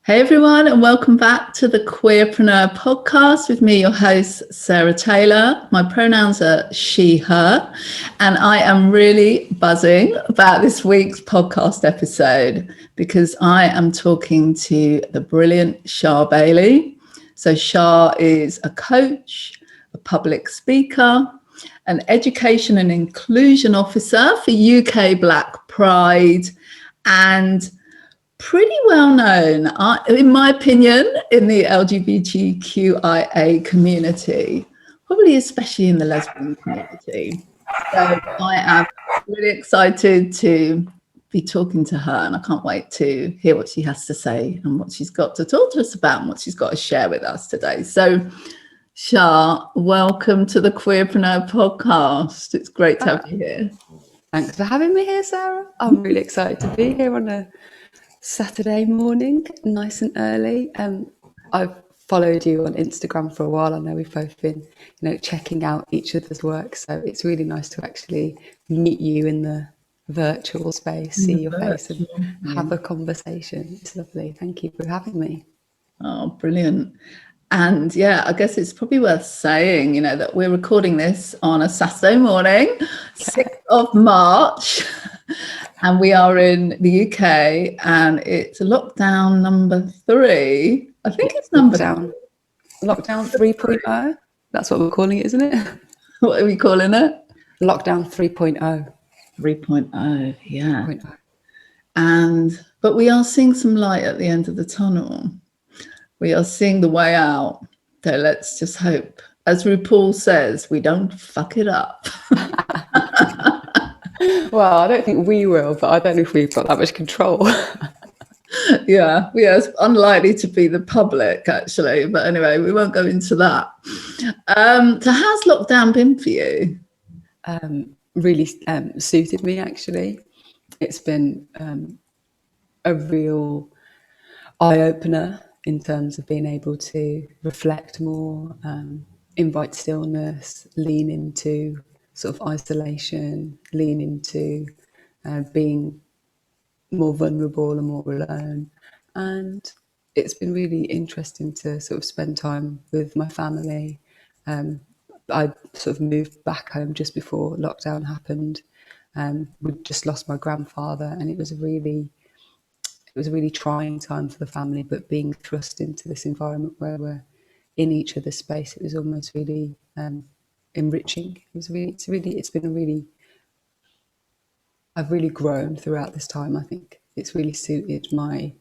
Hey everyone, and welcome back to the Queerpreneur podcast with me, your host, Sarah Taylor. My pronouns are she, her, and I am really buzzing about this week's podcast episode because I am talking to the brilliant Char Bailey. So Char is a coach, a public speaker, an education and inclusion officer for UK Black Pride, and pretty well known, in my opinion, in the LGBTQIA community, probably especially in the lesbian community. So I am really excited to be talking to her, and I can't wait to hear what she has to say and what she's got to talk to us about and what she's got to share with us today. So Char, welcome to the Queerpreneur podcast. It's great to have you here. Thanks for having me here, Sarah. I'm really excited to be here on a Saturday morning, nice and early. I've followed you on Instagram for a while. I know we've both been, checking out each other's work. So it's really nice to actually meet you in the virtual space, see your face and have a conversation. It's lovely. Thank you for having me. Oh, brilliant. And yeah, I guess it's probably worth saying, that we're recording this on a Saturday morning, 6th of March, and we are in the UK, and it's lockdown number 3. I think it's lockdown 3.0. That's what we're calling it, isn't it? What are we calling it? Lockdown 3.0. 3.0, yeah. 3.0. But we are seeing some light at the end of the tunnel. We are seeing the way out. So let's just hope, as RuPaul says, we don't fuck it up. Well, I don't think we will, but I don't know if we've got that much control. Yeah, it's unlikely to be the public, actually. But anyway, we won't go into that. So how's lockdown been for you? Really suited me, actually. It's been a real eye-opener in terms of being able to reflect more, invite stillness, lean into sort of isolation, lean into being more vulnerable and more alone. And it's been really interesting to sort of spend time with my family. I sort of moved back home just before lockdown happened. We'd just lost my grandfather, and it was a really trying time for the family, but being thrust into this environment where we're in each other's space, it was almost really enriching. I've really grown throughout this time. I think it's really suited my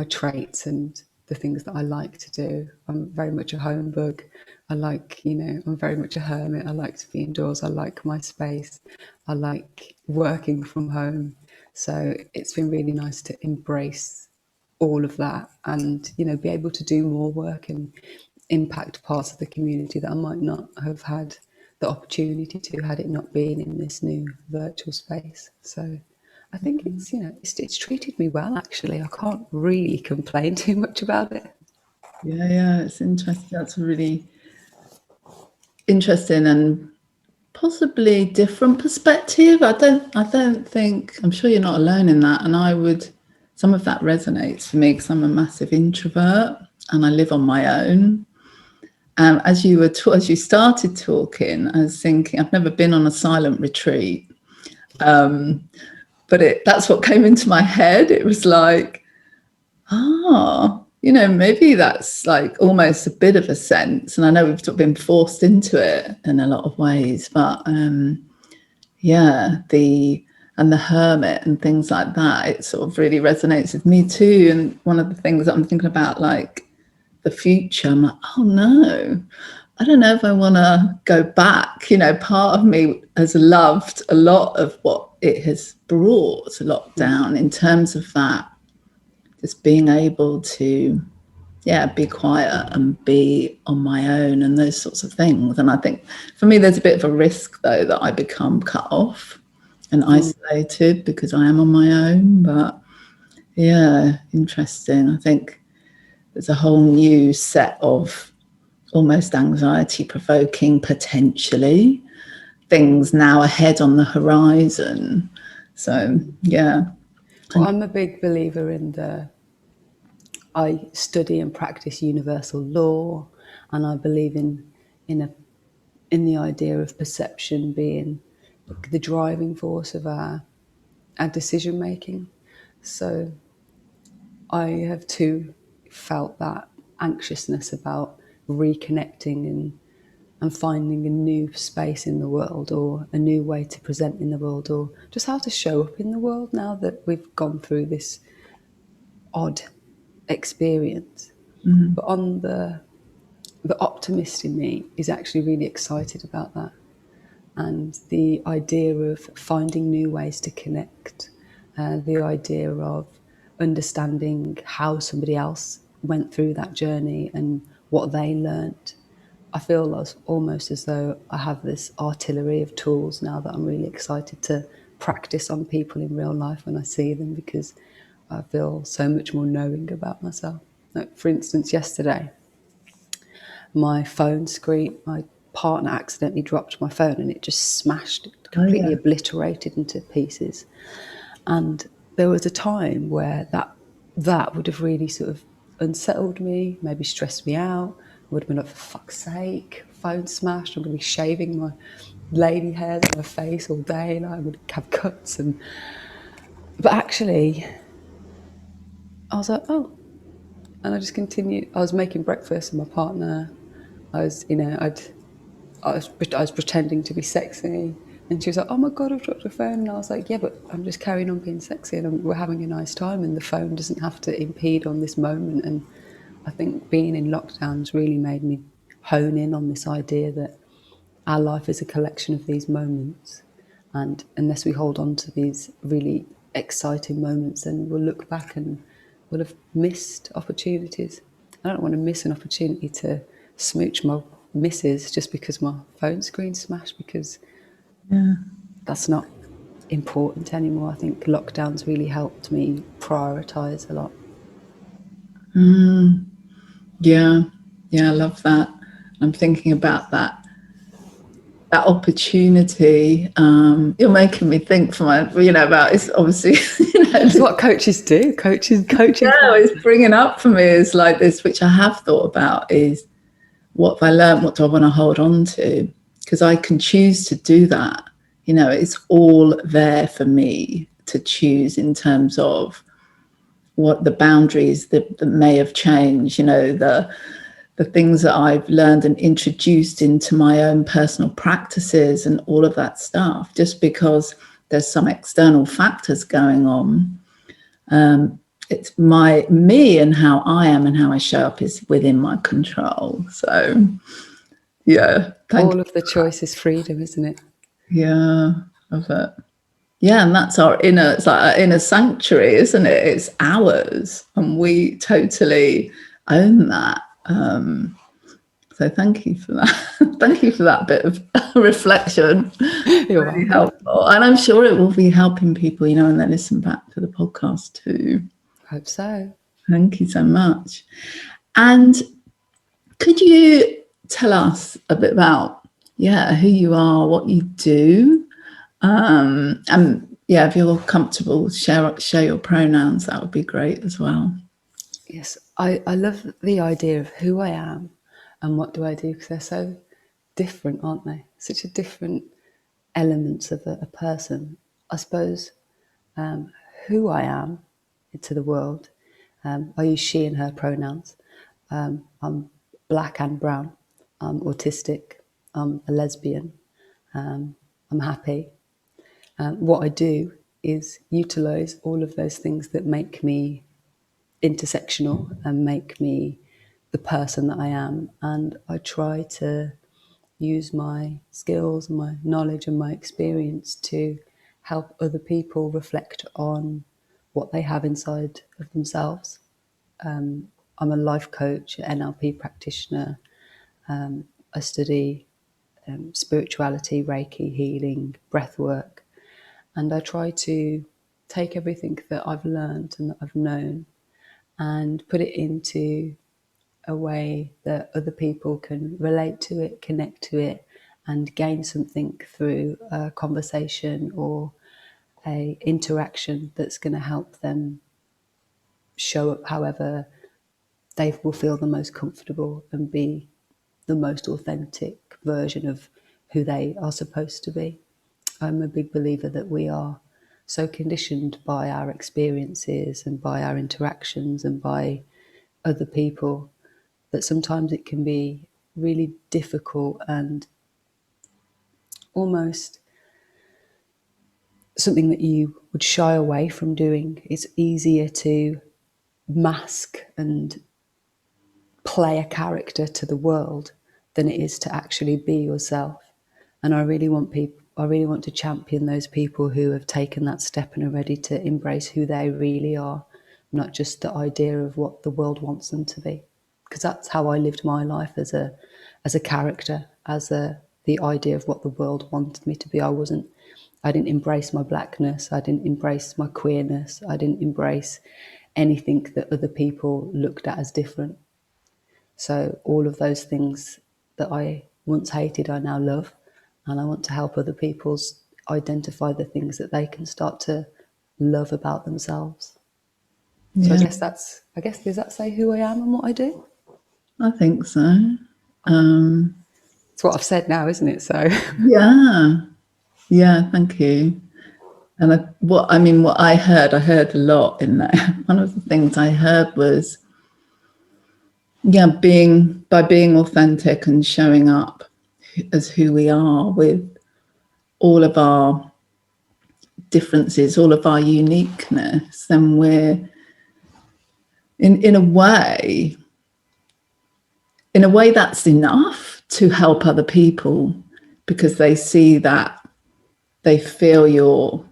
traits and the things that I like to do. I'm very much a home bug. I'm very much a hermit. I like to be indoors. I like my space. I like working from home. So it's been really nice to embrace all of that and, be able to do more work and impact parts of the community that I might not have had the opportunity to had it not been in this new virtual space. So I think it's treated me well, actually. I can't really complain too much about it. Yeah, it's interesting. That's really interesting and possibly different perspective. I don't think, I'm sure you're not alone in that. And some of that resonates for me because I'm a massive introvert and I live on my own. As you started talking, I was thinking, I've never been on a silent retreat. But that's what came into my head. It was like, maybe that's like almost a bit of a sense. And I know we've sort of been forced into it in a lot of ways, but the hermit and things like that, it sort of really resonates with me too. And one of the things that I'm thinking about, like the future, I'm like, oh no, I don't know if I want to go back. Part of me has loved a lot of what it has brought to lockdown in terms of that, just being able to, be quiet and be on my own and those sorts of things. And I think for me, there's a bit of a risk, though, that I become cut off and isolated because I am on my own. But interesting. I think there's a whole new set of almost anxiety provoking, potentially, things now ahead on the horizon. So, yeah. Well, I'm a big believer in I study and practice universal law, and I believe in the idea of perception being the driving force of our decision making. So I have too felt that anxiousness about reconnecting and finding a new space in the world, or a new way to present in the world, or just how to show up in the world now that we've gone through this odd experience. But on the optimist in me is actually really excited about that, and the idea of finding new ways to connect, the idea of understanding how somebody else went through that journey and what they learnt. I feel almost as though I have this artillery of tools now that I'm really excited to practice on people in real life when I see them, because I feel so much more knowing about myself. Like, for instance, yesterday, my phone screen, my partner accidentally dropped my phone and it just smashed, completely obliterated into pieces. And there was a time where that would have really sort of unsettled me, maybe stressed me out. I would have been like, for fuck's sake, phone smashed, I'm going to be shaving my lady hairs on my face all day, and I would have cuts. But actually, I was like, oh. And I just continued. I was making breakfast with my partner. I was, I was pretending to be sexy, and she was like, "Oh my god, I've dropped your phone." And I was like, "Yeah, but I'm just carrying on being sexy, and we're having a nice time, and the phone doesn't have to impede on this moment." And I think being in lockdowns really made me hone in on this idea that our life is a collection of these moments, and unless we hold on to these really exciting moments, then we'll look back and we'll have missed opportunities. I don't want to miss an opportunity to smooch my missus just because my phone screen smashed, because that's not important anymore. I think lockdowns really helped me prioritise a lot. Yeah, I love that. I'm thinking about that opportunity. You're making me think for my, about, it's obviously, It's what coaches do. Coaching. Yeah, it's bringing up for me is like this, which I have thought about, is what have I learned? What do I want to hold on to? Because I can choose to do that. It's all there for me to choose in terms of what the boundaries that may have changed, the things that I've learned and introduced into my own personal practices and all of that stuff. Just because there's some external factors going on, it's me and how I am and how I show up is within my control. So, yeah. All of the choice is freedom, isn't it? Yeah, of it. Yeah, and that's it's like our inner sanctuary, isn't it? It's ours, and we totally own that. So thank you for that. Thank you for that bit of reflection. You're Really welcome. helpful. And I'm sure it will be helping people, and they listen back to the podcast too. Hope so. Thank you so much. And could you tell us a bit about, who you are, what you do? And if you're comfortable, share your pronouns, that would be great as well. Yes, I love the idea of who I am and what do I do, because they're so different, aren't they? Such a different elements of a person. I suppose who I am to the world, I use she and her pronouns. I'm black and brown. I'm autistic. I'm a lesbian. I'm happy. What I do is utilise all of those things that make me intersectional and make me the person that I am. And I try to use my skills and my knowledge and my experience to help other people reflect on what they have inside of themselves. I'm a life coach, NLP practitioner. I study spirituality, reiki, healing, breathwork. And I try to take everything that I've learned and that I've known and put it into a way that other people can relate to it, connect to it, and gain something through a conversation or a interaction that's going to help them show up however they will feel the most comfortable and be the most authentic version of who they are supposed to be. I'm a big believer that we are so conditioned by our experiences and by our interactions and by other people that sometimes it can be really difficult and almost something that you would shy away from doing. It's easier to mask and play a character to the world than it is to actually be yourself. And I really want to champion those people who have taken that step and are ready to embrace who they really are, not just the idea of what the world wants them to be. Because that's how I lived my life, as a character, the idea of what the world wanted me to be. I didn't embrace my blackness, I didn't embrace my queerness, I didn't embrace anything that other people looked at as different. So all of those things that I once hated, I now love, and I want to help other people identify the things that they can start to love about themselves. So Yeah, I guess does that say who I am and what I do? I think so. It's what I've said now, isn't it? So Yeah, thank you. And what I heard a lot in there. One of the things I heard was, being authentic and showing up as who we are with all of our differences, all of our uniqueness, then we're in a way that's enough to help other people, because they see that, they feel your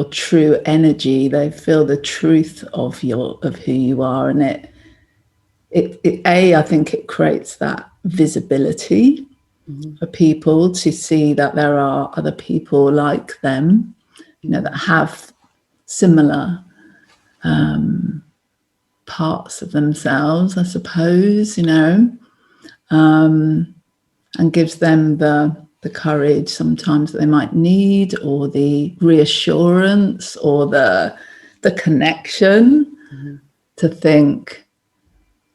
true energy, they feel the truth of who you are, and I think it creates that visibility for people to see that there are other people like them, that have similar parts of themselves, I suppose, and gives them the courage sometimes that they might need, or the reassurance, or the connection, to think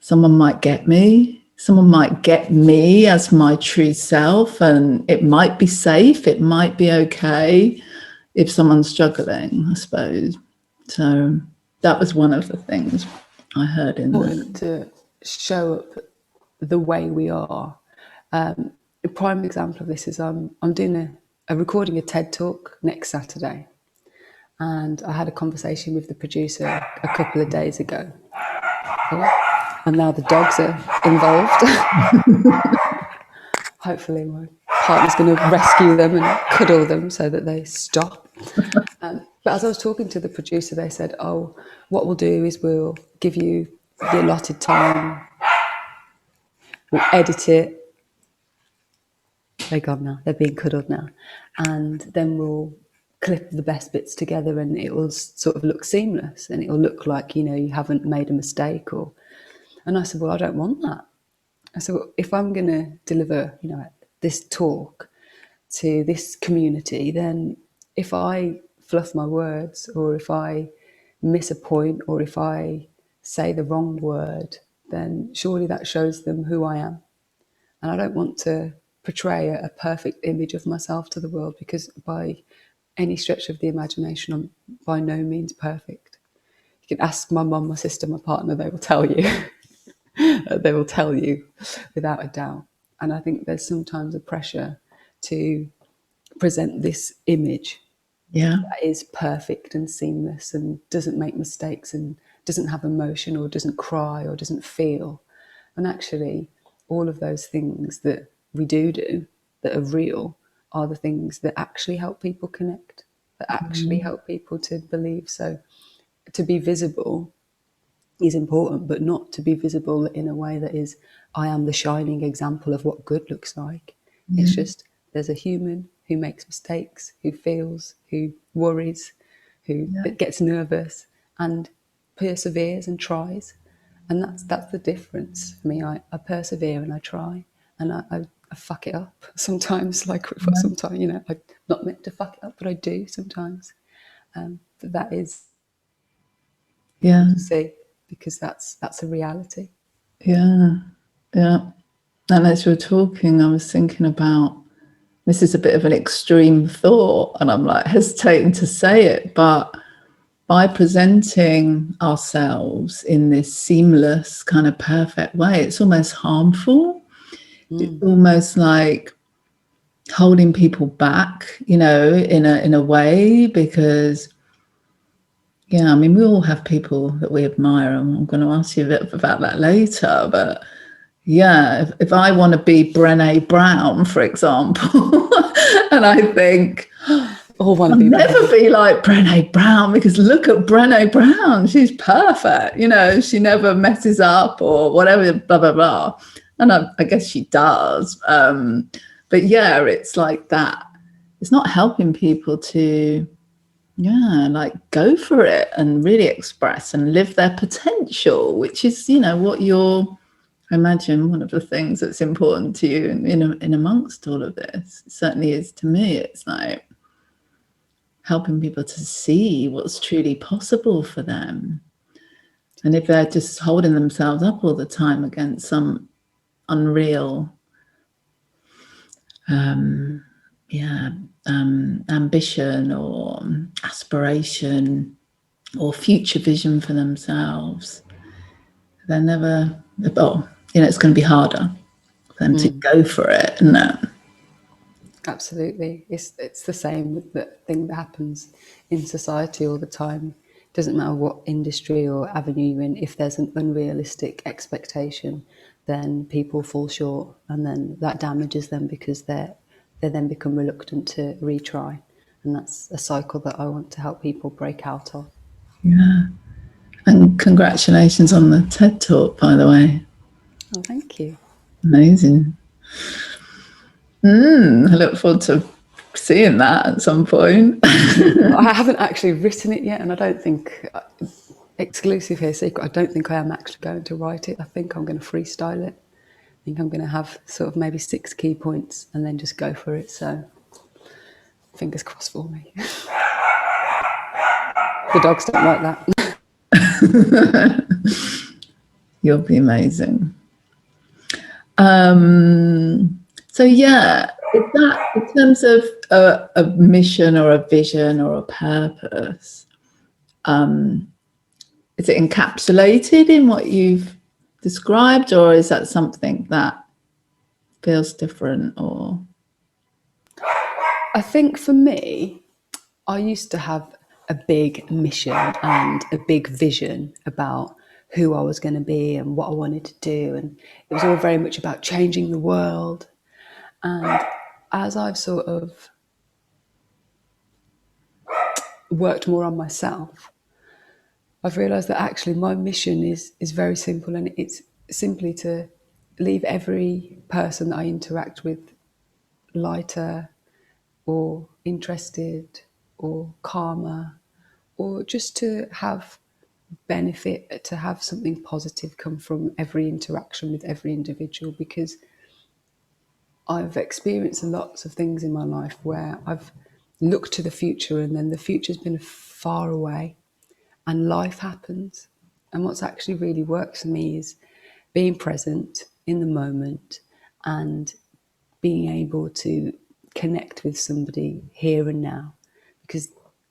someone might get me. Someone might get me as my true self, and it might be safe. It might be okay if someone's struggling, I suppose. So that was one of the things I heard in there. important to show up the way we are. A prime example of this is I'm doing recording a TED talk next Saturday, and I had a conversation with the producer a couple of days ago. And now the dogs are involved. Hopefully my partner's going to rescue them and cuddle them so that they stop. But as I was talking to the producer, they said, oh, what we'll do is we'll give you the allotted time, we'll edit it. They're gone now, they're being cuddled now. And then we'll clip the best bits together, and it will sort of look seamless, and it will look like, you haven't made a mistake. And I said, well, I don't want that. I said, well, if I'm going to deliver, this talk to this community, then if I fluff my words, or if I miss a point, or if I say the wrong word, then surely that shows them who I am. And I don't want to portray a perfect image of myself to the world, because by any stretch of the imagination, I'm by no means perfect. You can ask my mum, my sister, my partner, they will tell you. They will tell you without a doubt. And I think there's sometimes a pressure to present this image Yeah. that is perfect and seamless and doesn't make mistakes and doesn't have emotion or doesn't cry or doesn't feel. And actually, all of those things that we do that are real are the things that actually help people connect, that actually help people to believe. So to be visible is important, but not to be visible in a way that is, I am the shining example of what good looks like. It's just, there's a human who makes mistakes, who feels, who worries, who gets nervous and perseveres and tries. And that's the difference for me. I persevere and I try, and I fuck it up sometimes. Sometimes, I'm not meant to fuck it up, but I do sometimes. But that is Yeah. to see, because that's a reality. Yeah. Yeah. And as you were talking, I was thinking about, this is a bit of an extreme thought, and I'm like hesitating to say it, but by presenting ourselves in this seamless kind of perfect way, it's almost harmful. It's almost like holding people back, in a way, because yeah, I mean, we all have people that we admire, and I'm going to ask you a bit about that later, but yeah, if I want to be Brené Brown, for example, and I think All want I'll to be never be like Brené Brown, because look at Brené Brown. She's perfect. She never messes up or whatever, blah, blah, blah. And I guess she does. But yeah, it's like that. It's not helping people to, like go for it and really express and live their potential, which is, what I imagine one of the things that's important to you in amongst all of this. It certainly is to me. It's like helping people to see what's truly possible for them. And if they're just holding themselves up all the time against some unreal ambition or aspiration or future vision for themselves, they're never, it's going to be harder for them to go for it, isn't it? Absolutely. It's the same with the thing that happens in society all the time. It doesn't matter what industry or avenue you're in, if there's an unrealistic expectation, then people fall short, and then that damages them because they then become reluctant to retry. And that's a cycle that I want to help people break out of. Yeah. And congratulations on the TED Talk, by the way. Oh, thank you. Amazing. I look forward to seeing that at some point. I haven't actually written it yet, and I don't think, exclusive here, secret, I don't think I am actually going to write it. I think I'm going to freestyle it. I think I'm going to have sort of maybe 6 key points and then just go for it. So fingers crossed for me. The dogs don't like that. You'll be amazing. So yeah, is that in terms of a mission or a vision or a purpose, is it encapsulated in what you've described, or is that something that feels different? Or I think for me, I used to have a big mission and a big vision about who I was going to be and what I wanted to do. And it was all very much about changing the world. And as I've sort of worked more on myself, I've realised that actually my mission is very simple, and it's simply to leave every person that I interact with lighter or interested or calmer, or just to have benefit, to have something positive come from every interaction with every individual, because I've experienced lots of things in my life where I've looked to the future and then the future's been far away and life happens. And what's actually really worked for me is being present in the moment and being able to connect with somebody here and now, because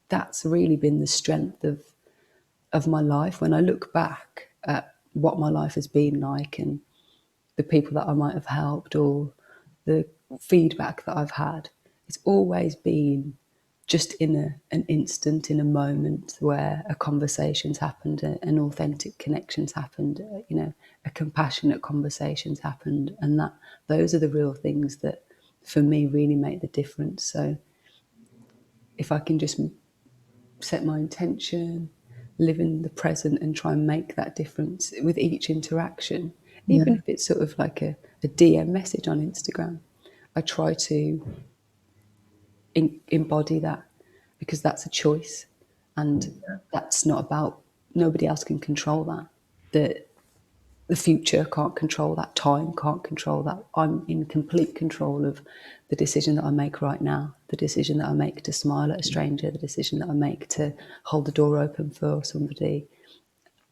that's really been the strength of my life. When I look back at what my life has been like and the people that I might have helped or the feedback that I've had, it's always been just in an instant, in a moment where a conversation's happened, an authentic connection's happened, a compassionate conversation's happened, and that those are the real things that for me really make the difference. So if I can just set my intention, live in the present and try and make that difference with each interaction, yeah, even if it's sort of like a DM message on Instagram, I try to embody that, because that's a choice, and that's not about, nobody else can control that. The future can't control that, time can't control that. I'm in complete control of the decision that I make right now, the decision that I make to smile at a stranger, the decision that I make to hold the door open for somebody.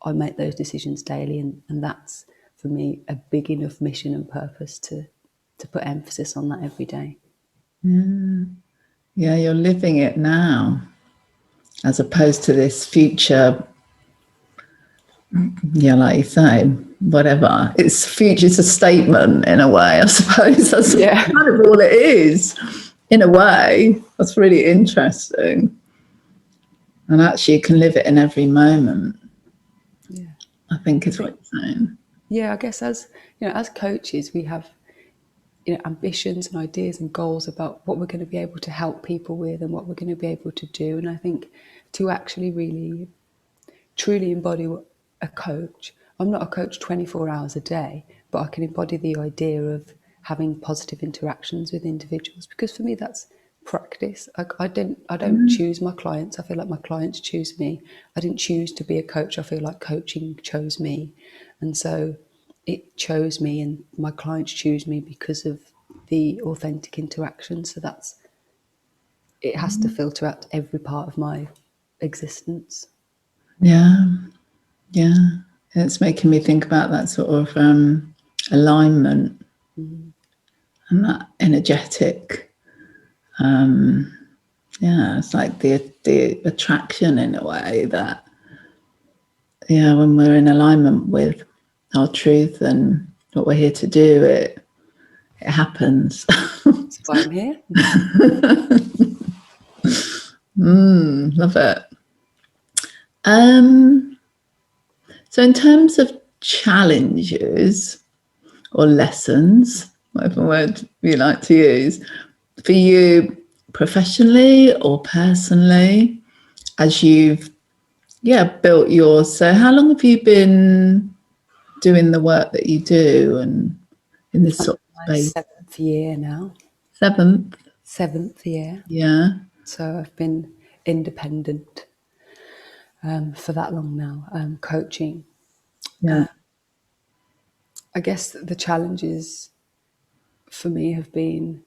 I make those decisions daily, and that's for me, a big enough mission and purpose to put emphasis on that every day. Yeah, you're living it now, as opposed to this future. Yeah, like you say, whatever. It's future. It's a statement in a way, I suppose. That's kind of all it is, in a way. That's really interesting. And actually, you can live it in every moment. Yeah, I think is what you're saying. Yeah, I guess as as coaches, we have ambitions and ideas and goals about what we're going to be able to help people with and what we're going to be able to do. And I think to actually really truly embody a coach, I'm not a coach 24 hours a day, but I can embody the idea of having positive interactions with individuals, because for me that's practice. I don't choose my clients. I feel like my clients choose me. I didn't choose to be a coach. I feel like coaching chose me. And so it chose me, and my clients choose me because of the authentic interaction. So it has to filter out every part of my existence. Yeah, yeah. It's making me think about that sort of alignment and that energetic. Yeah, it's like the attraction in a way that, yeah, when we're in alignment with our truth and what we're here to do, it happens. That's why I'm here. Love it. So in terms of challenges or lessons, whatever word you like to use, for you professionally or personally, as you've built yours. So how long have you been doing the work that you do and in this sort of space? 7th year now. Seventh? 7th year. Yeah. So I've been independent for that long now, coaching. Yeah. I guess the challenges for me have been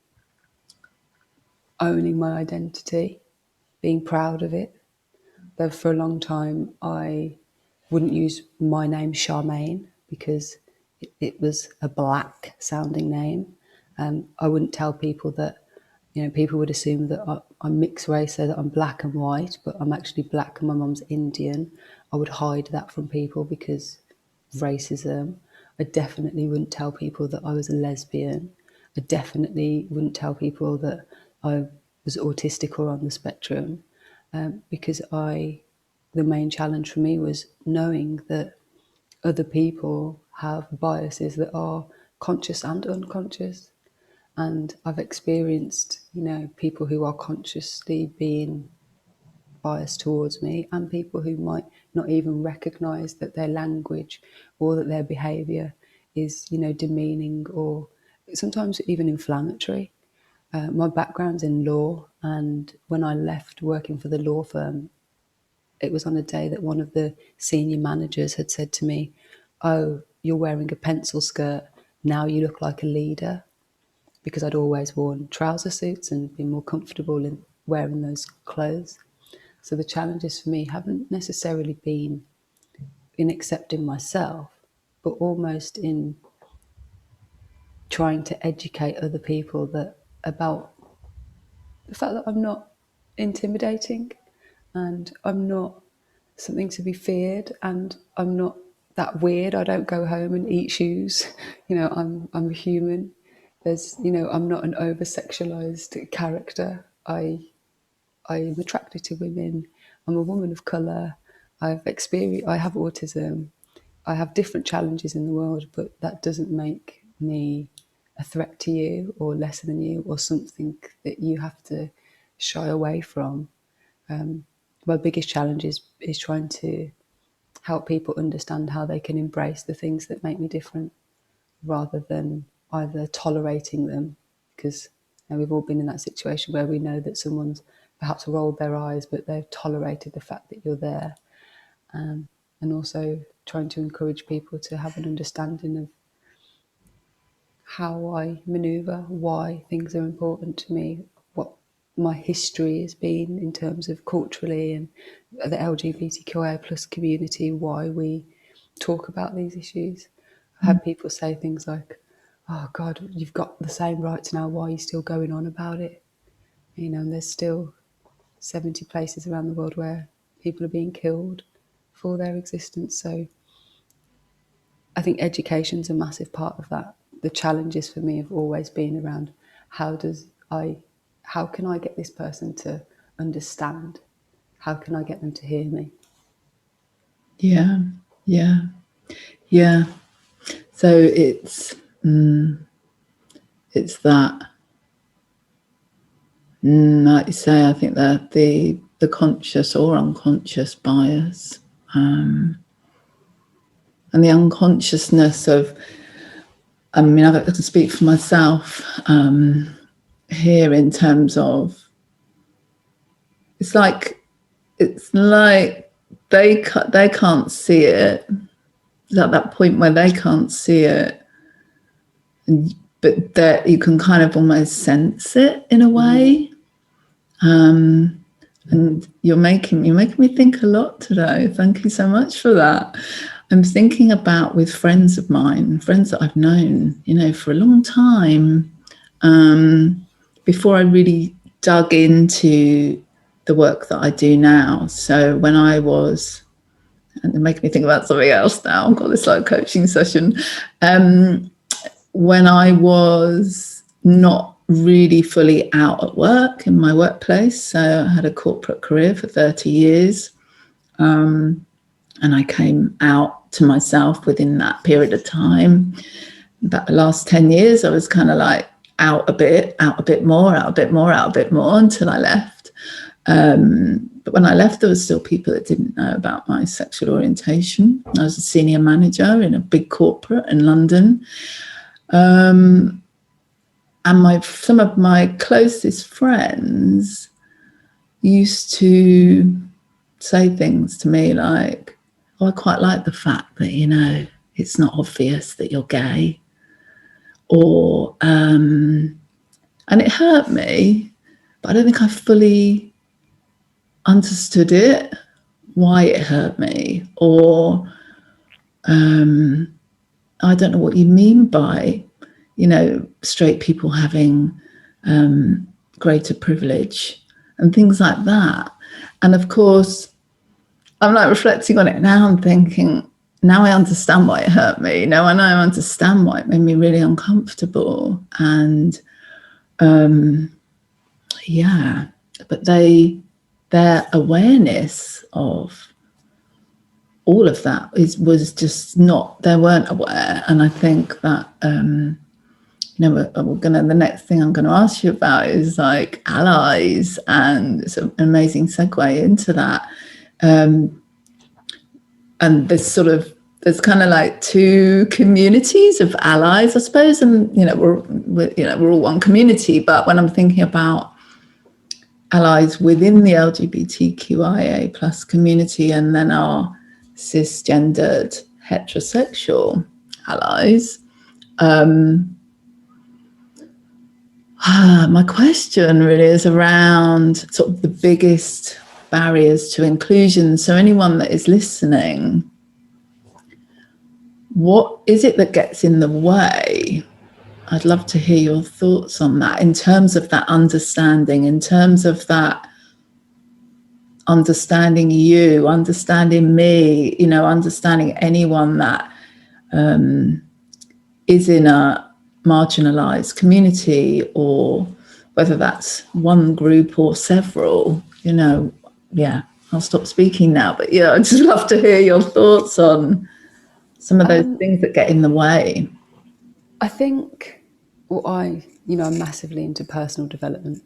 owning my identity, being proud of it. Though for a long time I wouldn't use my name Charmaine because it was a black sounding name. I wouldn't tell people that, people would assume that I'm mixed race, so that I'm black and white, but I'm actually black and my mum's Indian. I would hide that from people because of racism. I definitely wouldn't tell people that I was a lesbian. I definitely wouldn't tell people that I was autistic or on the spectrum, because the main challenge for me was knowing that other people have biases that are conscious and unconscious. And I've experienced, people who are consciously being biased towards me, and people who might not even recognise that their language or that their behaviour is, demeaning or sometimes even inflammatory. My background's in law, and when I left working for the law firm, it was on a day that one of the senior managers had said to me, "Oh, you're wearing a pencil skirt. Now you look like a leader." Because I'd always worn trouser suits and been more comfortable in wearing those clothes. So the challenges for me haven't necessarily been in accepting myself, but almost in trying to educate other people about the fact that I'm not intimidating and I'm not something to be feared and I'm not that weird. I don't go home and eat shoes. I'm a human. I'm not an over sexualized character. I'm attracted to women. I'm a woman of colour. I have autism. I have different challenges in the world, but that doesn't make me a threat to you or lesser than you or something that you have to shy away from. My biggest challenge is trying to help people understand how they can embrace the things that make me different rather than either tolerating them, because we've all been in that situation where we know that someone's perhaps rolled their eyes but they've tolerated the fact that you're there, and also trying to encourage people to have an understanding of how I manoeuvre, why things are important to me, what my history has been in terms of culturally and the LGBTQIA plus community, why we talk about these issues. had people say things like, "Oh God, you've got the same rights now. Why are you still going on about it?" And there's still 70 places around the world where people are being killed for their existence. So I think education's a massive part of that. The challenges for me have always been around how can I get this person to understand? How can I get them to hear me? Yeah, yeah, yeah. So it's that, like you say, I think that the conscious or unconscious bias, and the unconsciousness of, I mean, I can speak for myself here in terms of, it's like they can't see it. It's at that point where they can't see it, but that you can kind of almost sense it in a way. And you're making me think a lot today. Thank you so much for that. I'm thinking about with friends of mine, friends that I've known, for a long time, before I really dug into the work that I do now. So when I was, and it makes me think about something else now. I've got this like coaching session. When I was not really fully out at work in my workplace, so I had a corporate career for 30 years, and I came out to myself within that period of time. About the last 10 years, I was kind of like out a bit more until I left. But when I left, there was still people that didn't know about my sexual orientation. I was a senior manager in a big corporate in London. And some of my closest friends used to say things to me like, "Oh, I quite like the fact that, it's not obvious that you're gay." Or, and it hurt me, but I don't think I fully understood it, why it hurt me. Or, I don't know what you mean by, straight people having greater privilege and things like that. And of course, I'm like reflecting on it now and thinking, now I understand why it hurt me. Now I know I understand why it made me really uncomfortable. And but their awareness of all of that was just not, they weren't aware. And I think that the next thing I'm going to ask you about is like allies, and it's an amazing segue into that. And there's kind of like two communities of allies, I suppose, and we're all one community. But when I'm thinking about allies within the LGBTQIA plus community, and then our cisgendered heterosexual allies, my question really is around sort of the biggest barriers to inclusion. So anyone that is listening, what is it that gets in the way? I'd love to hear your thoughts on that, in terms of that understanding, in terms of that understanding you, understanding me, understanding anyone that is in a marginalised community, or whether that's one group or several. I'll stop speaking now, but I'd just love to hear your thoughts on some of those things that get in the way. I think, I'm massively into personal development,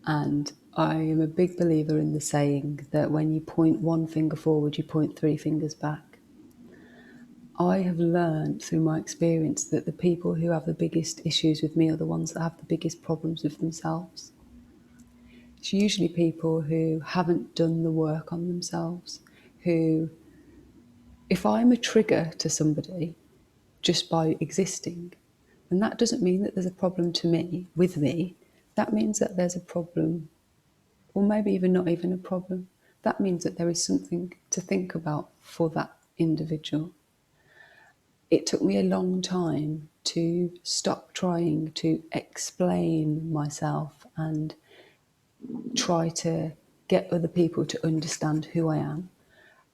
and I am a big believer in the saying that when you point one finger forward, you point three fingers back. I have learned through my experience that the people who have the biggest issues with me are the ones that have the biggest problems with themselves. It's usually people who haven't done the work on themselves, who, if I'm a trigger to somebody just by existing, then that doesn't mean that there's a problem with me. That means that there's a problem, or maybe even not even a problem. That means that there is something to think about for that individual. it took me a long time to stop trying to explain myself and try to get other people to understand who I am.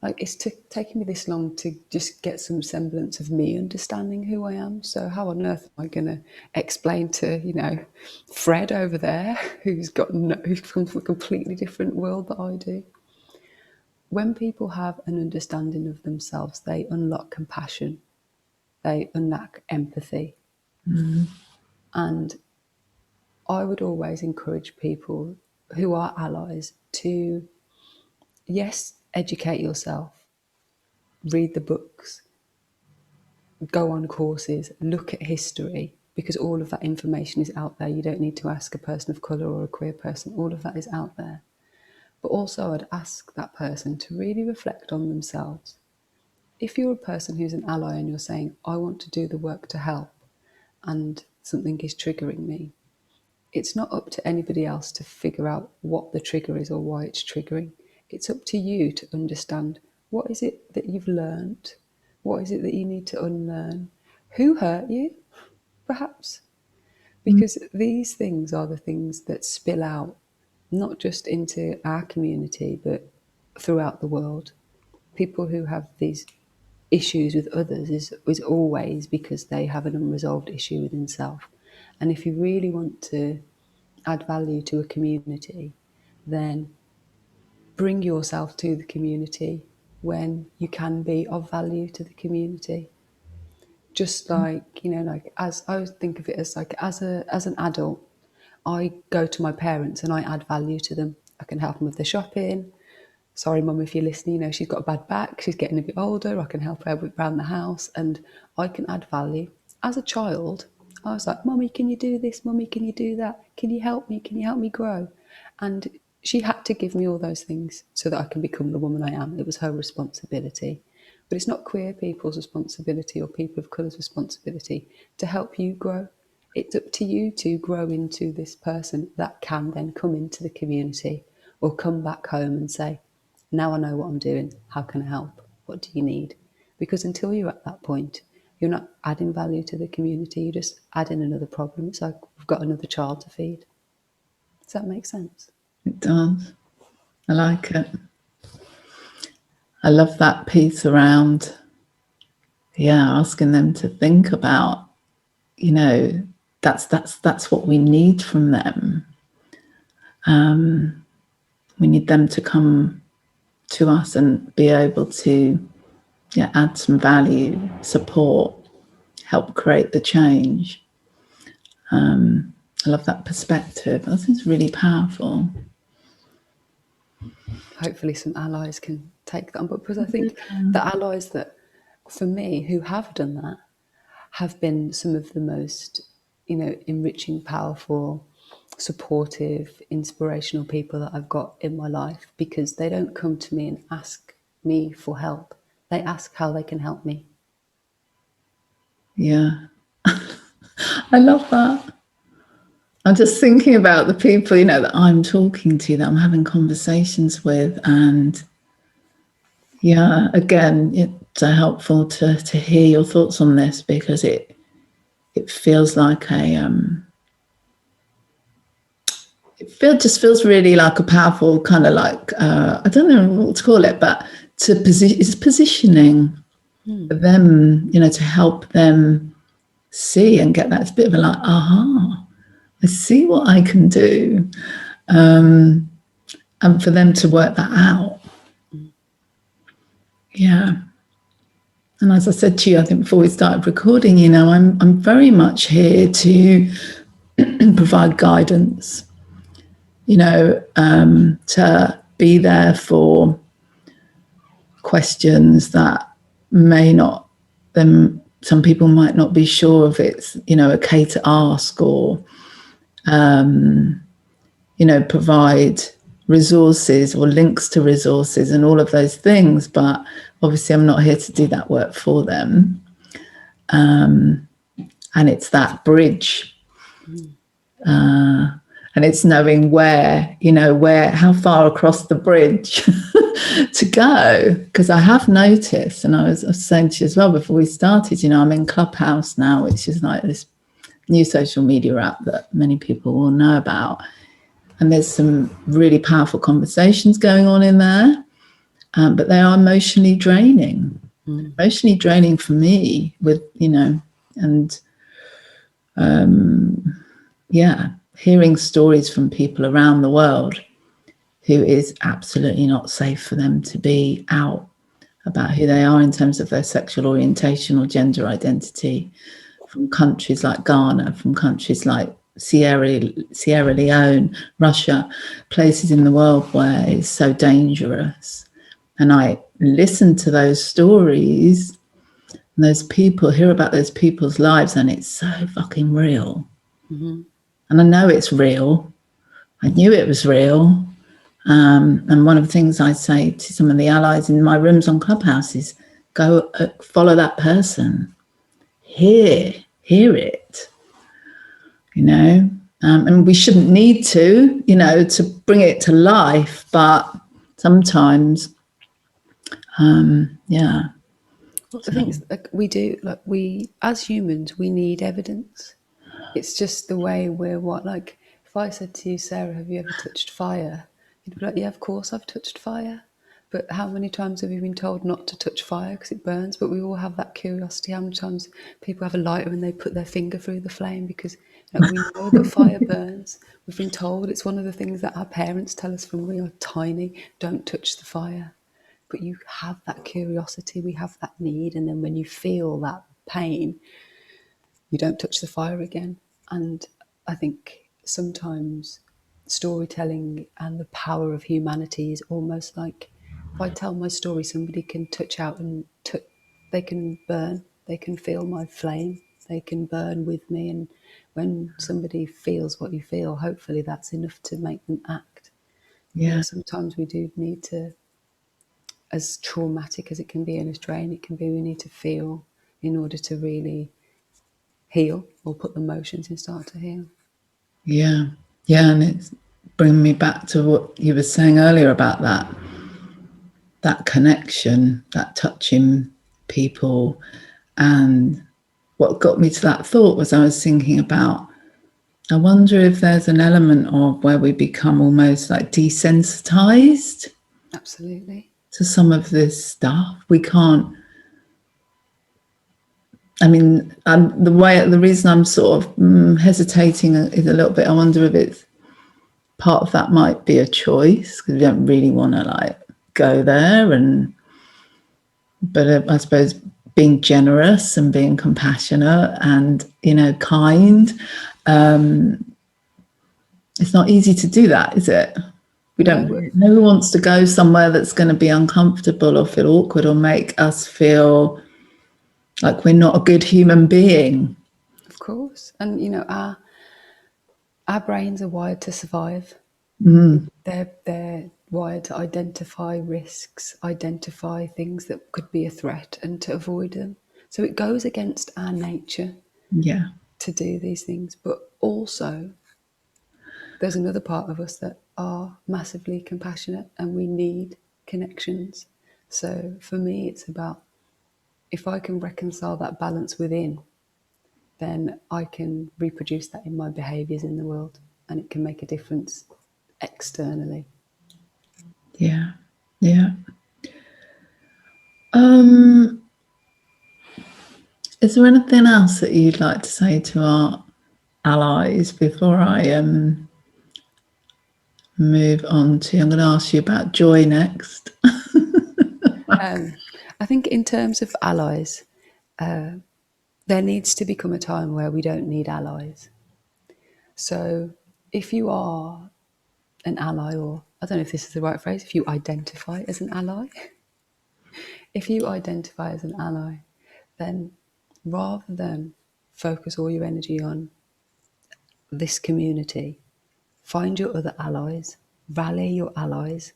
Like, it's taking me this long to just get some semblance of me understanding who I am. So how on earth am I going to explain to, Fred over there, who's come from a completely different world that I do? When people have an understanding of themselves, they unlock compassion, they unlock empathy. And I would always encourage people who are allies to, yes, educate yourself, read the books, go on courses, look at history, because all of that information is out there. You don't need to ask a person of colour or a queer person. All of that is out there. But also I'd ask that person to really reflect on themselves. If you're a person who's an ally and you're saying, I want to do the work to help, and something is triggering me, it's not up to anybody else to figure out what the trigger is or why it's triggering. It's up to you to understand, what is it that you've learned? What is it that you need to unlearn? Who hurt you, perhaps? Because these things are the things that spill out, not just into our community, but throughout the world. People who have these issues with others is always because they have an unresolved issue within self. And if you really want to add value to a community, then bring yourself to the community when you can be of value to the community. Just like, like, as I think of it as like, as an adult, I go to my parents and I add value to them. I can help them with their shopping. Sorry, Mum, if you're listening, she's got a bad back, she's getting a bit older, I can help her around the house, and I can add value. As a child, I was like, Mummy, can you do this? Mummy, can you do that? Can you help me? Can you help me grow? And she had to give me all those things so that I can become the woman I am. It was her responsibility. But it's not queer people's responsibility or people of colour's responsibility to help you grow. It's up to you to grow into this person that can then come into the community or come back home and say, now I know what I'm doing. How can I help? What do you need? Because until you're at that point, you're not adding value to the community. You're just adding another problem. It's like we've got another child to feed. Does that make sense? It does. I like it. I love that piece around, asking them to think about, that's what we need from them. We need them to come to us and be able to add some value, support, help create the change. I love that perspective. I think it's really powerful. Hopefully some allies can take that on board, because I think the allies that, for me, who have done that, have been some of the most, enriching, powerful, supportive, inspirational people that I've got in my life, because they don't come to me and ask me for help. They ask how they can help me. Yeah. I love that. I'm just thinking about the people, that I'm talking to, that I'm having conversations with. And again, it's so helpful to hear your thoughts on this, because it feels like just feels really like a powerful kind of like, I don't know what to call it, but it's positioning them, to help them see and get that. It's a bit of a like, aha, I see what I can do. And for them to work that out. Yeah. And as I said to you, I think before we started recording, I'm very much here to provide guidance, to be there for questions that some people might not be sure if it's, okay to ask, or, provide resources or links to resources and all of those things. But obviously I'm not here to do that work for them. And it's that bridge. And it's knowing how far across the bridge to go, because I have noticed, and I was saying to you as well before we started, I'm in Clubhouse now, which is like this new social media app that many people will know about. And there's some really powerful conversations going on in there, but they are emotionally draining. Emotionally draining for me with, and hearing stories from people around the world who is absolutely not safe for them to be out about who they are in terms of their sexual orientation or gender identity, from countries like Ghana, from countries like Sierra Leone, Russia, places in the world where it's so dangerous. And I listen to those stories and those people, hear about those people's lives, and it's so fucking real. And I know it's real. I knew it was real. And one of the things I say to some of the allies in my rooms on Clubhouse is go follow that person. Hear it, and we shouldn't need to, to bring it to life, but sometimes, Well, the thing is, we as humans, we need evidence. It's just the way we're if I said to you, Sarah, have you ever touched fire? You'd be like, yeah, of course I've touched fire. But how many times have you been told not to touch fire because it burns? But we all have that curiosity. How many times people have a lighter and they put their finger through the flame because we know that fire burns. We've been told it's one of the things that our parents tell us when we are tiny, don't touch the fire. But you have that curiosity, we have that need. And then when you feel that pain, you don't touch the fire again. And I think sometimes storytelling and the power of humanity is almost like, if I tell my story, somebody can touch out and they can burn, they can feel my flame, they can burn with me. And when somebody feels what you feel, hopefully that's enough to make them act. yeah, Sometimes we do need to, as traumatic as it can be and as draining it can be, we need to feel in order to really heal or put the motions and start to heal. yeah, and it's bringing me back to what you were saying earlier about that connection, that touching people. And what got me to that thought was I was thinking about, I wonder if there's an element of where we become almost like desensitized Absolutely. to some of this stuff. We can't, the reason I'm sort of hesitating is a little bit, I wonder if it's part of that might be a choice because we don't really want to go there. But I suppose being generous and being compassionate and, kind, it's not easy to do that, is it? No one wants to go somewhere that's going to be uncomfortable or feel awkward or make us feel like we're not a good human being. Of course. And, our brains are wired to survive. They're wired to identify risks, identify things that could be a threat and to avoid them. So it goes against our nature to do these things. But also, there's another part of us that are massively compassionate and we need connections. So for me, it's about, if I can reconcile that balance within, then I can reproduce that in my behaviours in the world and it can make a difference externally. Yeah. Is there anything else that you'd like to say to our allies before I move on to, I'm going to ask you about joy next. I think in terms of allies, there needs to become a time where we don't need allies. So if you are an ally, or I don't know if this is the right phrase, if you identify as an ally, if you identify as an ally, then rather than focus all your energy on this community, find your other allies, rally your allies.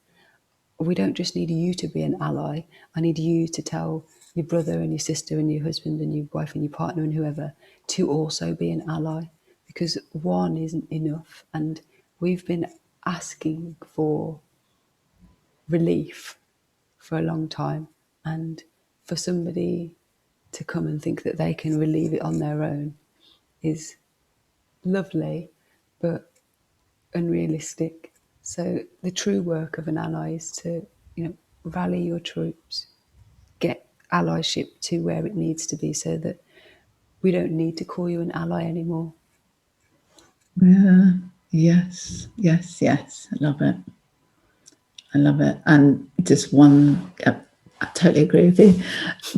We don't just need you to be an ally. I need you to tell your brother and your sister and your husband and your wife and your partner and whoever to also be an ally, because one isn't enough. And we've been asking for relief for a long time. And for somebody to come and think that they can relieve it on their own is lovely, but unrealistic. So the true work of an ally is to, rally your troops, get allyship to where it needs to be, so that we don't need to call you an ally anymore. Yeah. Yes. Yes. Yes. I love it. I love it. And just one, I totally agree with you.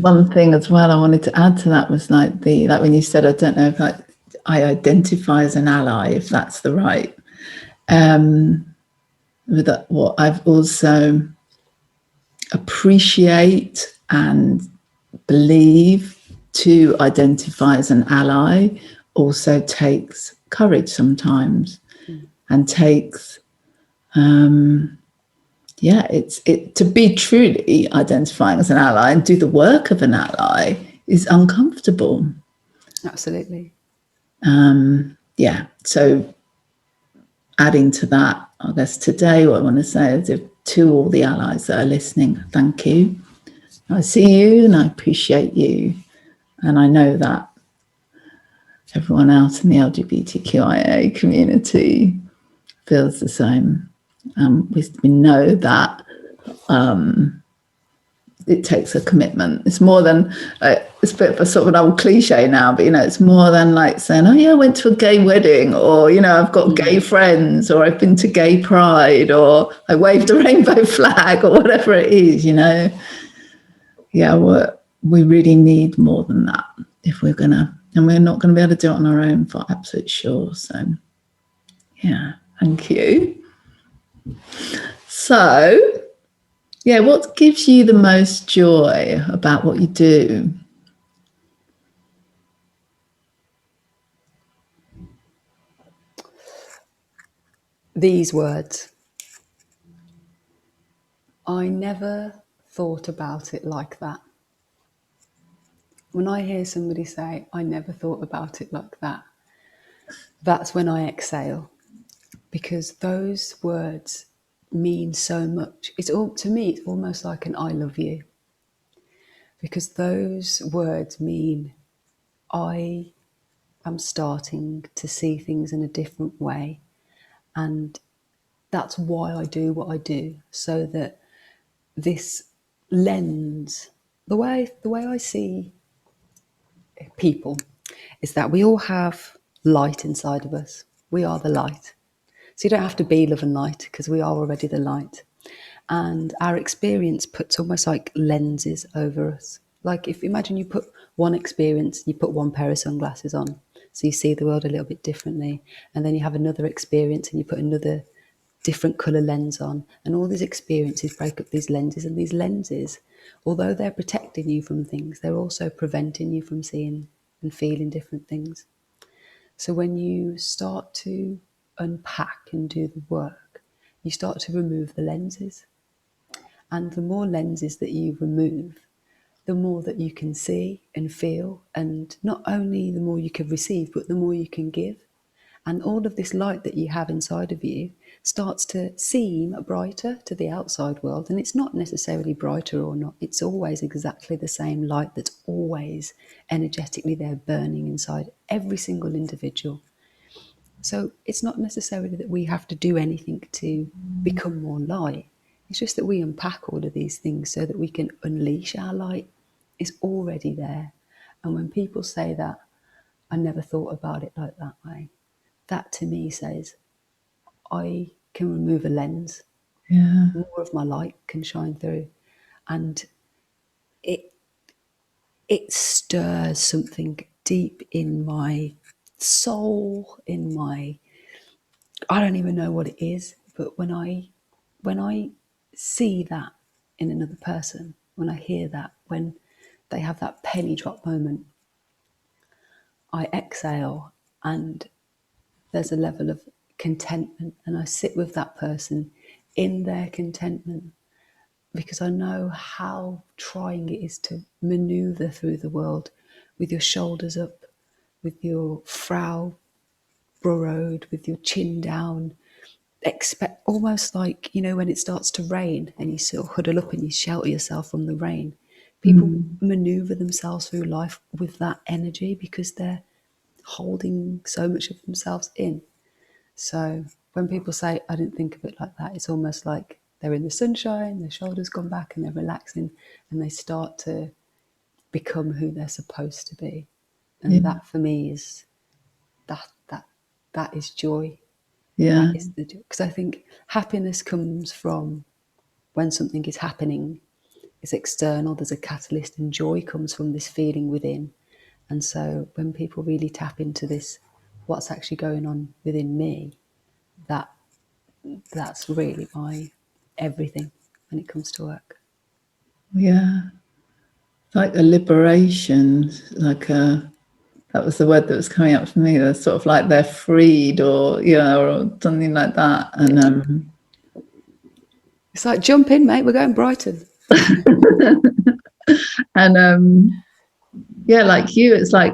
One thing as well I wanted to add to that was like when you said, I don't know if I identify as an ally, if that's the right. With that, what I've also appreciate and believe to identify as an ally also takes courage sometimes, and takes it's to be truly identifying as an ally and do the work of an ally is uncomfortable. Absolutely. So adding to that, I guess today what I want to say is to all the allies that are listening, thank you. I see you and I appreciate you, and I know that everyone else in the LGBTQIA community feels the same. We know that it takes a commitment. It's more than it's a bit of a sort of an old cliche now, but it's more than like saying, oh yeah, I went to a gay wedding, or I've got gay friends, or I've been to gay pride, or I waved a rainbow flag, or whatever it is. We really need more than that if we're gonna, and we're not going to be able to do it on our own, for absolute sure. So yeah, thank you. So what gives you the most joy about what you do? These words. I never thought about it like that. When I hear somebody say, I never thought about it like that, that's when I exhale, because those words mean so much. To me, it's almost like an I love you, because those words mean I am starting to see things in a different way. And that's why I do what I do, so that this lens, the way I see people, is that we all have light inside of us. We are the light. So you don't have to be love and light, because we are already the light. And our experience puts almost like lenses over us. Like, if imagine you put one experience, you put one pair of sunglasses on, so you see the world a little bit differently. And then you have another experience and you put another different colour lens on. And all these experiences break up these lenses. And these lenses, although they're protecting you from things, they're also preventing you from seeing and feeling different things. So when you start to unpack and do the work, you start to remove the lenses. And the more lenses that you remove, the more that you can see and feel, and not only the more you can receive, but the more you can give. And all of this light that you have inside of you starts to seem brighter to the outside world. And it's not necessarily brighter or not. It's always exactly the same light that's always energetically there, burning inside every single individual. So it's not necessarily that we have to do anything to become more light. It's just that we unpack all of these things so that we can unleash our light. It's already there. And when people say that, I never thought about it like that way, that to me says, I can remove a lens. Yeah. More of my light can shine through. And it stirs something deep in my soul, I don't even know what it is, but when I see that in another person, when I hear that, when they have that penny drop moment, I exhale, and there's a level of contentment, and I sit with that person in their contentment, because I know how trying it is to maneuver through the world with your shoulders up, with your brow burrowed, with your chin down, expect, almost like, you know, when it starts to rain and you sort of huddle up and you shelter yourself from the rain. People maneuver themselves through life with that energy because they're holding so much of themselves in. So when people say, I didn't think of it like that, it's almost like they're in the sunshine, their shoulders gone back and they're relaxing and they start to become who they're supposed to be. And that for me is that is joy. Yeah. That is the joy. Because I think happiness comes from when something is happening, it's external, there's a catalyst, and joy comes from this feeling within. And so when people really tap into this, what's actually going on within me, that's really my everything when it comes to work. Yeah. Like a liberation, like a, that was the word that was coming up for me. They're sort of like they're freed, or or something like that. And It's like, jump in, mate, we're going Brighton. and yeah, like you, it's like,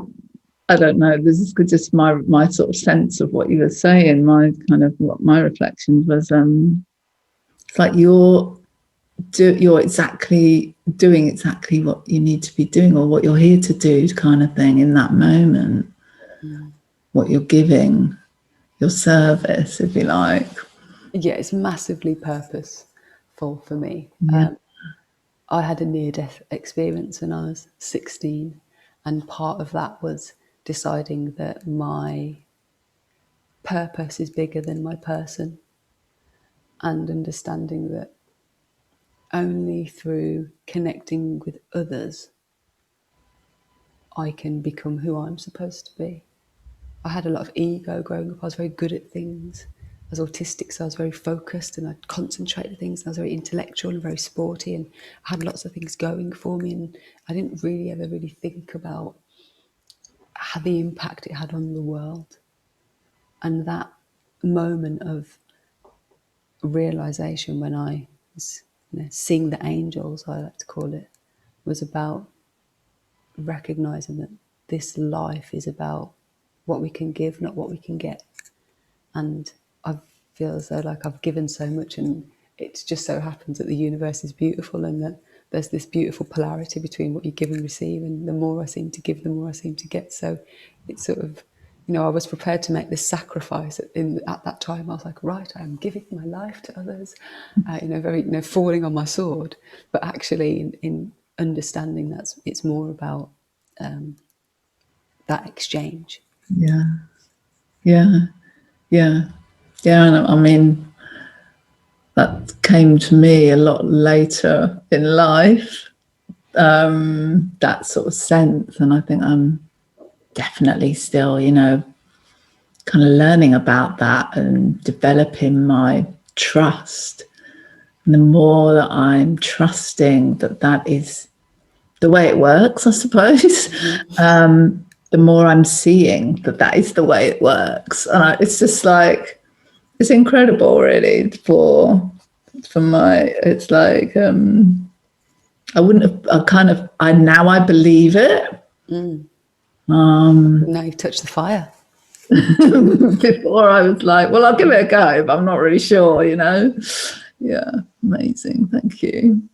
I don't know, this is just my sort of sense of what you were saying. My kind of, what my reflections was, it's like you're exactly doing exactly what you need to be doing, or what you're here to do, kind of thing, in that moment. What you're giving, your service, if you like. Yeah, it's massively purposeful for me. Yeah. I had a near-death experience when I was 16, and part of that was deciding that my purpose is bigger than my person, and understanding that only through connecting with others I can become who I'm supposed to be. I had a lot of ego growing up. I was very good at things. I was autistic, so I was very focused and I'd concentrate on things. And I was very intellectual and very sporty, and I had lots of things going for me. And I didn't really ever really think about how the impact it had on the world. And that moment of realization when I was, seeing the angels, I like to call it, was about recognizing that this life is about what we can give, not what we can get. And I feel as though like I've given so much, and it just so happens that the universe is beautiful, and that there's this beautiful polarity between what you give and receive, and the more I seem to give, the more I seem to get. So it's sort of, I was prepared to make this sacrifice at that time. I was like, right, I am giving my life to others, very, falling on my sword. But actually in understanding that it's more about that exchange. Yeah. Yeah. Yeah. Yeah. And I mean, that came to me a lot later in life, that sort of sense. And I think I'm definitely still, kind of learning about that and developing my trust. And the more that I'm trusting that that is the way it works, I suppose, the more I'm seeing that that is the way it works. And it's just like, it's incredible, really, for my, it's like, I wouldn't have, now I believe it. Now you've touched the fire. Before I was like, well, I'll give it a go, but I'm not really sure, Yeah, amazing. Thank you.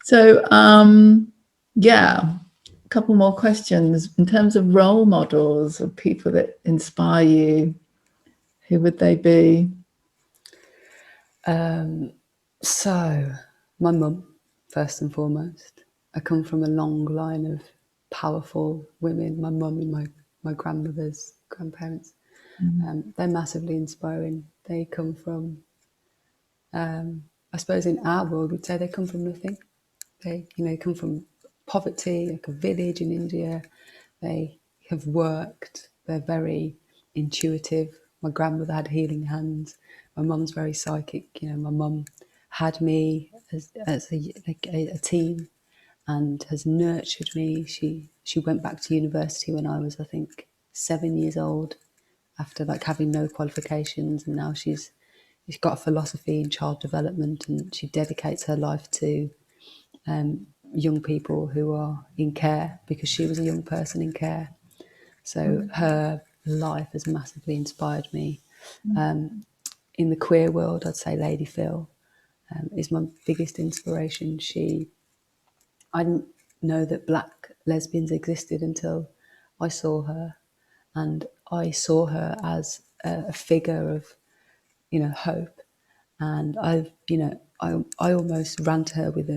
So, yeah, a couple more questions. In terms of role models of people that inspire you, who would they be? So, my mum, first and foremost. I come from a long line of powerful women. My mum and my grandmother's grandparents. They're massively inspiring. They come from, I suppose in our world, we'd say they come from nothing. They, come from poverty, like a village in India. They have worked. They're very intuitive. My grandmother had healing hands. My mum's very psychic. My mum had me as a teen and has nurtured me. She went back to university when I was, I think, 7 years old, after like having no qualifications, and now she's got a philosophy in child development, and she dedicates her life to young people who are in care, because she was a young person in care. So her life has massively inspired me. in the queer world, I'd say Lady Phil is my biggest inspiration. I didn't know that black lesbians existed until I saw her, and I saw her as a figure of, hope. And I almost ran to her with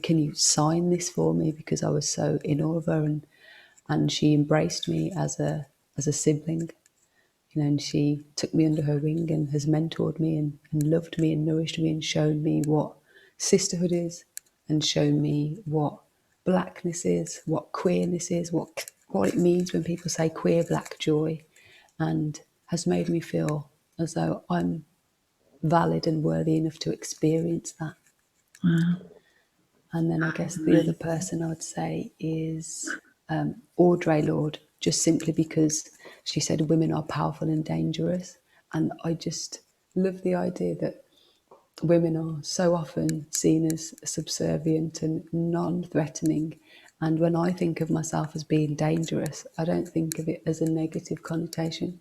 can you sign this for me? Because I was so in awe of her, and she embraced me as a sibling, and she took me under her wing and has mentored me and loved me and nourished me and shown me what sisterhood is, and shown me what blackness is, what queerness is, what it means when people say queer black joy, and has made me feel as though I'm valid and worthy enough to experience that. Wow. And then I guess the other person I would say is Audre Lorde, just simply because she said women are powerful and dangerous. And I just love the idea that women are so often seen as subservient and non-threatening. And when I think of myself as being dangerous, I don't think of it as a negative connotation.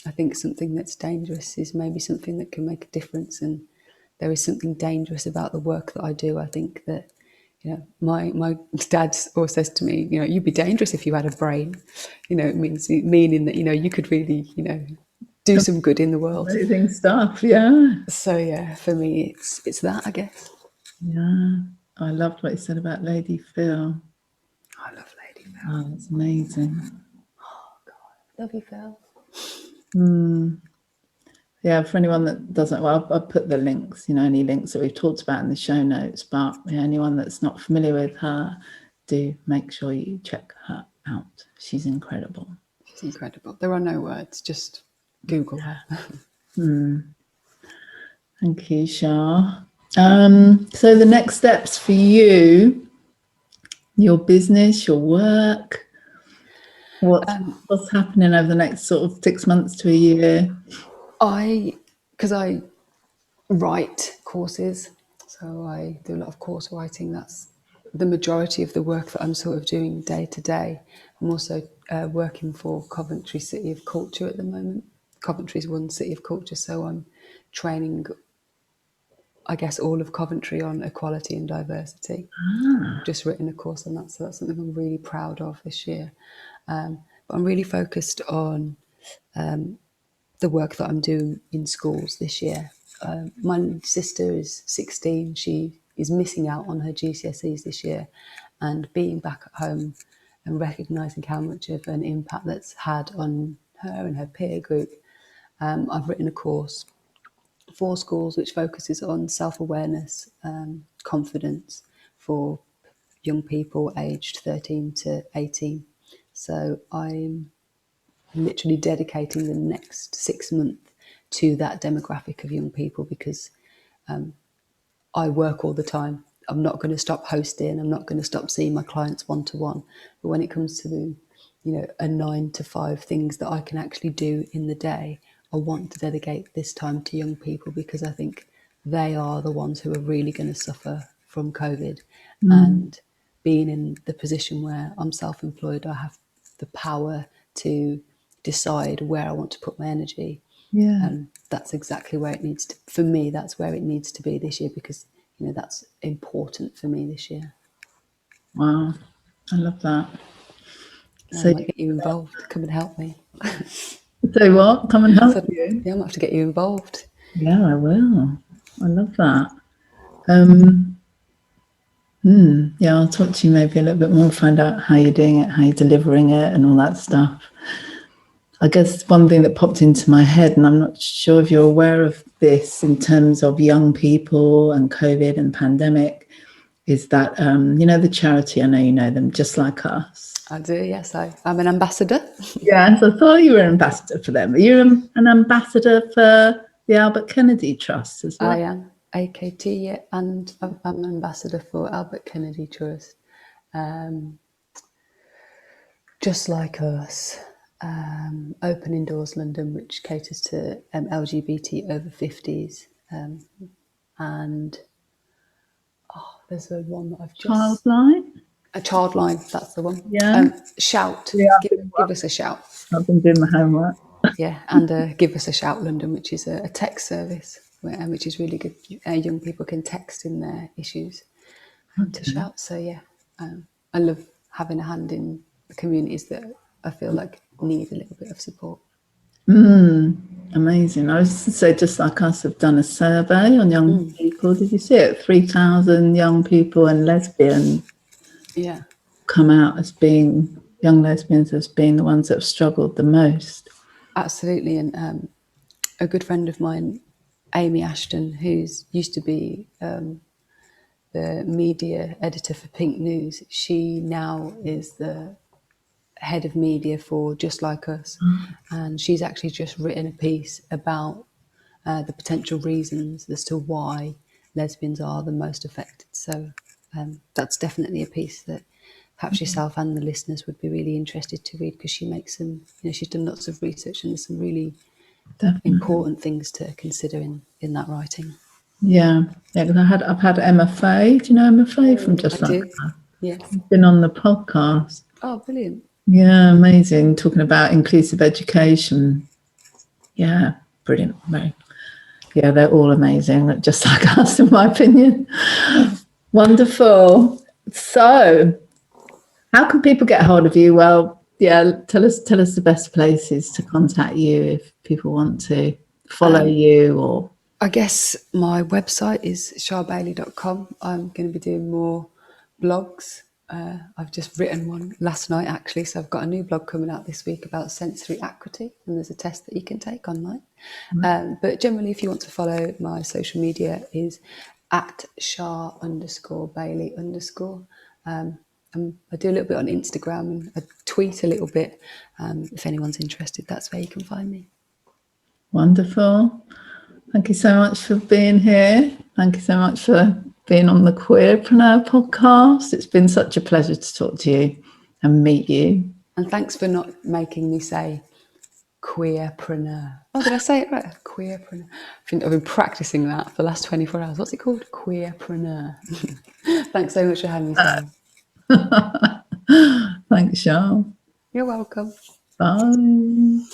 I think something that's dangerous is maybe something that can make a difference, and there is something dangerous about the work that I do. I think that, my dad always says to me, you'd be dangerous if you had a brain. It means meaning that you could really do some good in the world. Amazing stuff. Yeah. So yeah, for me, it's that, I guess. Yeah. I loved what you said about Lady Phil. I love Lady Phil. Oh, that's amazing. Oh God, love you, Phil. Yeah, for anyone that doesn't, well, I'll put the links, any links that we've talked about in the show notes, but anyone that's not familiar with her, do make sure you check her out. She's incredible. She's incredible. There are no words, just Google her. Thank you, Char. So the next steps for you, your business, your work, what's happening over the next sort of 6 months to a year? Because I write courses, so I do a lot of course writing. That's the majority of the work that I'm sort of doing day to day. I'm also working for Coventry City of Culture at the moment. Coventry's one city of culture, so I'm training, I guess, all of Coventry on equality and diversity. I've just written a course on that, so that's something I'm really proud of this year. But I'm really focused on the work that I'm doing in schools this year. My sister is 16. She is missing out on her GCSEs this year, and being back at home and recognising how much of an impact that's had on her and her peer group, I've written a course for schools which focuses on self-awareness, confidence for young people aged 13 to 18. So I'm literally dedicating the next 6 months to that demographic of young people, because I work all the time. I'm not going to stop hosting. I'm not going to stop seeing my clients one-to-one. But when it comes to the, a 9 to 5 things that I can actually do in the day, I want to dedicate this time to young people, because I think they are the ones who are really going to suffer from COVID. And being in the position where I'm self-employed, I have the power to decide where I want to put my energy. Yeah. That's exactly where it needs to, for me, that's where it needs to be this year, because that's important for me this year. Wow, I love that. I might get you involved. Come and help me. Say what? Come and help you. Yeah, I might have to get you involved. Yeah, I will. I love that. Yeah, I'll talk to you maybe a little bit more, find out how you're doing it, how you're delivering it, and all that stuff. I guess one thing that popped into my head, and I'm not sure if you're aware of this in terms of young people and COVID and pandemic, is that, the charity, I know you know them, Just Like Us. I do, yes. I'm an ambassador. Yes, I thought you were an ambassador for them. Are you an ambassador for the Albert Kennedy Trust as well? I am, AKT, yeah, and I'm an ambassador for Albert Kennedy Trust. Just Like Us, Open Indoors London, which caters to LGBT over 50s, and there's the one that I've just... Childline? A Childline, that's the one. Yeah. Shout, Yeah, give us a shout. I've been doing my homework. Yeah, and Give Us a Shout London, which is a text service, which is really good. Young people can text in their issues to shout. So yeah, I love having a hand in the communities that I feel like need a little bit of support. Amazing. I was to say, just like us, have done a survey on young people. Did you see it? 3,000 young people and lesbians Yeah, come out as being, young lesbians as being the ones that have struggled the most. absolutely. And a good friend of mine, Amy Ashton, who's used to be the media editor for Pink News, she now is the head of media for Just Like Us, and she's actually just written a piece about the potential reasons as to why lesbians are the most affected. So that's definitely a piece that perhaps yourself and the listeners would be really interested to read, because she makes some, she's done lots of research and there's some really important things to consider in that writing. Yeah, because I've had Emma Faye. Do you know Emma Faye from Just I Like do, Us? yes. She's been on the podcast. Oh, brilliant. Yeah, amazing. Talking about inclusive education. Yeah, brilliant. Very. Yeah, they're all amazing. Just like us, in my opinion. Wonderful. So, how can people get hold of you? Well, yeah, tell us the best places to contact you if people want to follow you or. I guess my website is charbailey.com. I'm going to be doing more blogs. I've just written one last night, actually, so I've got a new blog coming out this week about sensory acuity, and there's a test that you can take online. But generally, if you want to follow, my social media is at Char_Bailey_. And I do a little bit on Instagram and I tweet a little bit. If anyone's interested, that's where you can find me. Wonderful. Thank you so much for being here. Thank you so much for being on the Queerpreneur podcast. It's been such a pleasure to talk to you and meet you. And thanks for not making me say queerpreneur. Oh, did I say it right? Queerpreneur. I've been practicing that for the last 24 hours. What's it called? Queerpreneur. Thanks so much for having me, Sarah. Thanks, Charles. You're welcome. Bye.